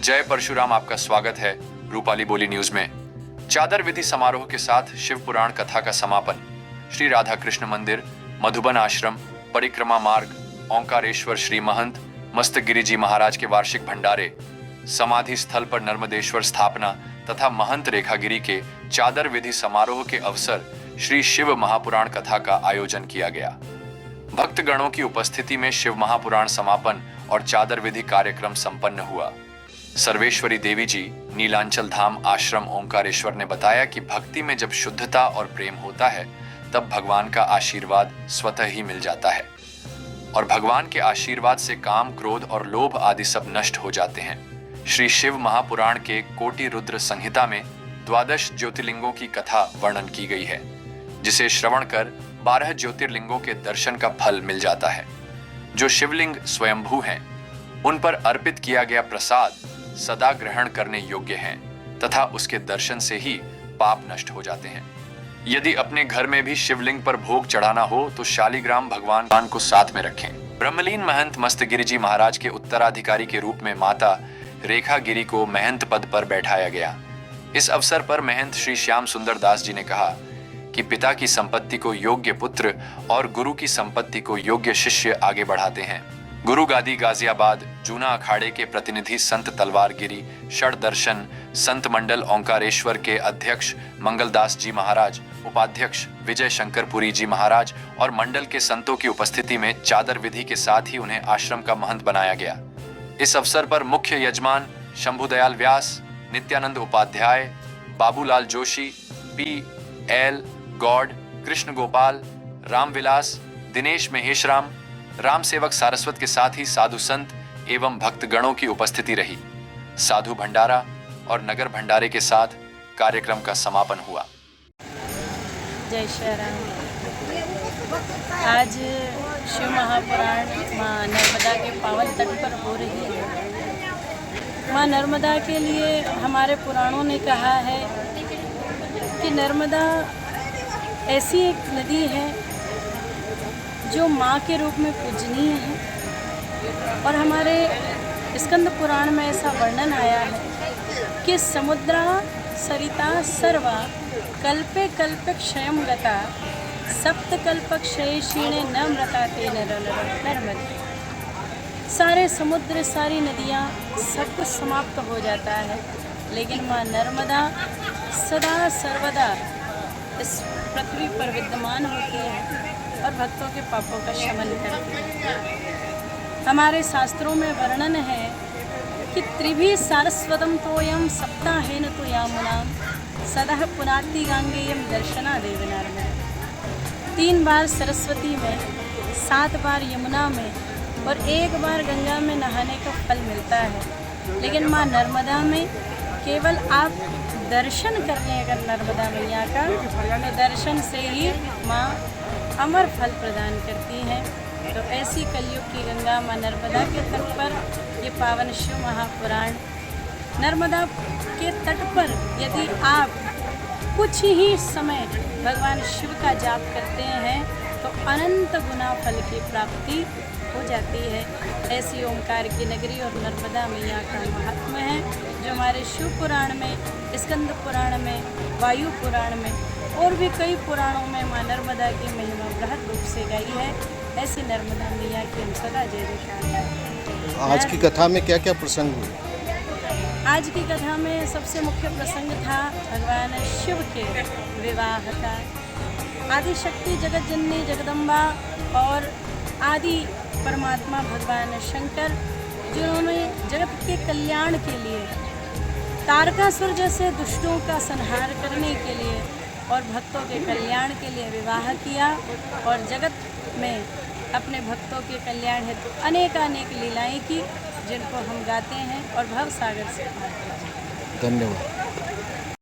जय परशुराम, आपका स्वागत है रूपाली बोली न्यूज में। चादर विधि समारोह के साथ शिव पुराण कथा का समापन। श्री राधा कृष्ण मंदिर, मधुबन आश्रम, परिक्रमा मार्ग, ओंकारेश्वर श्री महंत मस्तगिरी जी महाराज के वार्षिक भंडारे, समाधि स्थल पर नर्मदेश्वर स्थापना तथा महंत रेखागिरी के चादर विधि समारोह के अवसर श्री शिव महापुराण कथा का आयोजन किया गया। भक्तगणों की उपस्थिति में शिव महापुराण समापन और चादर विधि कार्यक्रम संपन्न हुआ। सर्वेश्वरी देवी जी, नीलांचल धाम आश्रम ओंकारेश्वर ने बताया कि भक्ति में जब शुद्धता और प्रेम होता है तब भगवान का आशीर्वाद स्वतः ही मिल जाता है और भगवान के आशीर्वाद से काम, क्रोध और लोभ आदि सब नष्ट हो जाते हैं। श्री शिव महापुराण के कोटि रुद्र संहिता में 12 ज्योतिर्लिंगों की कथा वर्णन की गई है, जिसे श्रवण कर 12 ज्योतिर्लिंगों के दर्शन का फल मिल जाता है। जो शिवलिंग स्वयंभू हैं, उन पर अर्पित किया गया प्रसाद सदा ग्रहण करने योग्य हैं तथा उसके दर्शन से ही पाप नष्ट हो जाते हैं। यदि अपने घर में भी शिवलिंग पर भोग चढ़ाना हो तो शालिग्राम भगवान को साथ में रखें। ब्रह्मलीन महंत मस्तगिरी जी महाराज के उत्तराधिकारी के रूप में माता रेखागिरी को महंत पद पर बैठाया गया। इस अवसर पर महंत श्री श्याम सुंदर दास जी ने कहा कि पिता की संपत्ति को योग्य पुत्र और गुरु की संपत्ति को योग्य शिष्य आगे बढ़ाते हैं। गुरु गादी गाजियाबाद जूना अखाड़े के प्रतिनिधि संत तलवारगिरी षड दर्शन संत मंडल ओंकारेश्वर के अध्यक्ष मंगलदास जी महाराज, उपाध्यक्ष विजय शंकरपुरी जी महाराज और मंडल के संतों की उपस्थिति में चादर विधि के साथ ही उन्हें आश्रम का महंत बनाया गया। इस अवसर पर मुख्य यजमान शंभुदयाल व्यास, नित्यानंद उपाध्याय, बाबूलाल जोशी, पी.एल. गौड़, कृष्ण गोपाल, रामविलास, दिनेश महेशराम, राम सेवक सारस्वत के साथ ही साधु संत एवं भक्तगणों की उपस्थिति रही। साधु भंडारा और नगर भंडारे के साथ कार्यक्रम का समापन हुआ। जय श्री राम। आज शिव महापुराण माँ नर्मदा के पावन तट पर हो रही है। माँ नर्मदा के लिए हमारे पुराणों ने कहा है कि नर्मदा ऐसी एक नदी है जो माँ के रूप में पूजनीय है और हमारे स्कंद पुराण में ऐसा वर्णन आया है कि समुद्रा सरिता सर्वा कल्पे कल्पे क्षयं गता सप्तकल्प क्षयशीणे न मृता ते नर्मदे। सारे समुद्र, सारी नदियाँ, सब कुछ समाप्त हो जाता है, लेकिन माँ नर्मदा सदा सर्वदा इस पृथ्वी पर विद्यमान होती है और भक्तों के पापों का शमन करती है। हमारे शास्त्रों में वर्णन है कि त्रिभी सारस्वतम तोयम सप्ताहेन तो यामुनाम सदा पुनाति गांगेयम दर्शना देव नर्मदा। 3 बार सरस्वती में, 7 बार यमुना में और 1 बार गंगा में नहाने का फल मिलता है, लेकिन माँ नर्मदा में केवल आप दर्शन करने अगर नर्मदा मैया का, तो दर्शन से ही माँ अमर फल प्रदान करती हैं। तो ऐसी कलयुग की गंगा माँ नर्मदा के तट पर ये पावन शिव महापुराण, नर्मदा के तट पर यदि आप कुछ ही समय भगवान शिव का जाप करते हैं तो अनंत गुना फल की प्राप्ति हो जाती है। ऐसी ओंकार की नगरी और नर्मदा मैया का महात्म्य है, जो हमारे शिव पुराण में, स्कंद पुराण में, वायु पुराण में और भी कई पुराणों में माँ नर्मदा की महिमा बृहद रूप से गाई है। ऐसी नर्मदा मैया की हम सदा जय जयकार है। आज की कथा में क्या क्या प्रसंग हुए? आज की कथा में सबसे मुख्य प्रसंग था भगवान शिव के विवाह का। आदि शक्ति जगत जननी जगदम्बा और आदि परमात्मा भगवान शंकर, जिन्होंने जगत के कल्याण के लिए तारकासुर जैसे दुष्टों का संहार करने के लिए और भक्तों के कल्याण के लिए विवाह किया और जगत में अपने भक्तों के कल्याण हेतु अनेक लीलाएं की, जिनको हम गाते हैं और भव सागर से। धन्यवाद।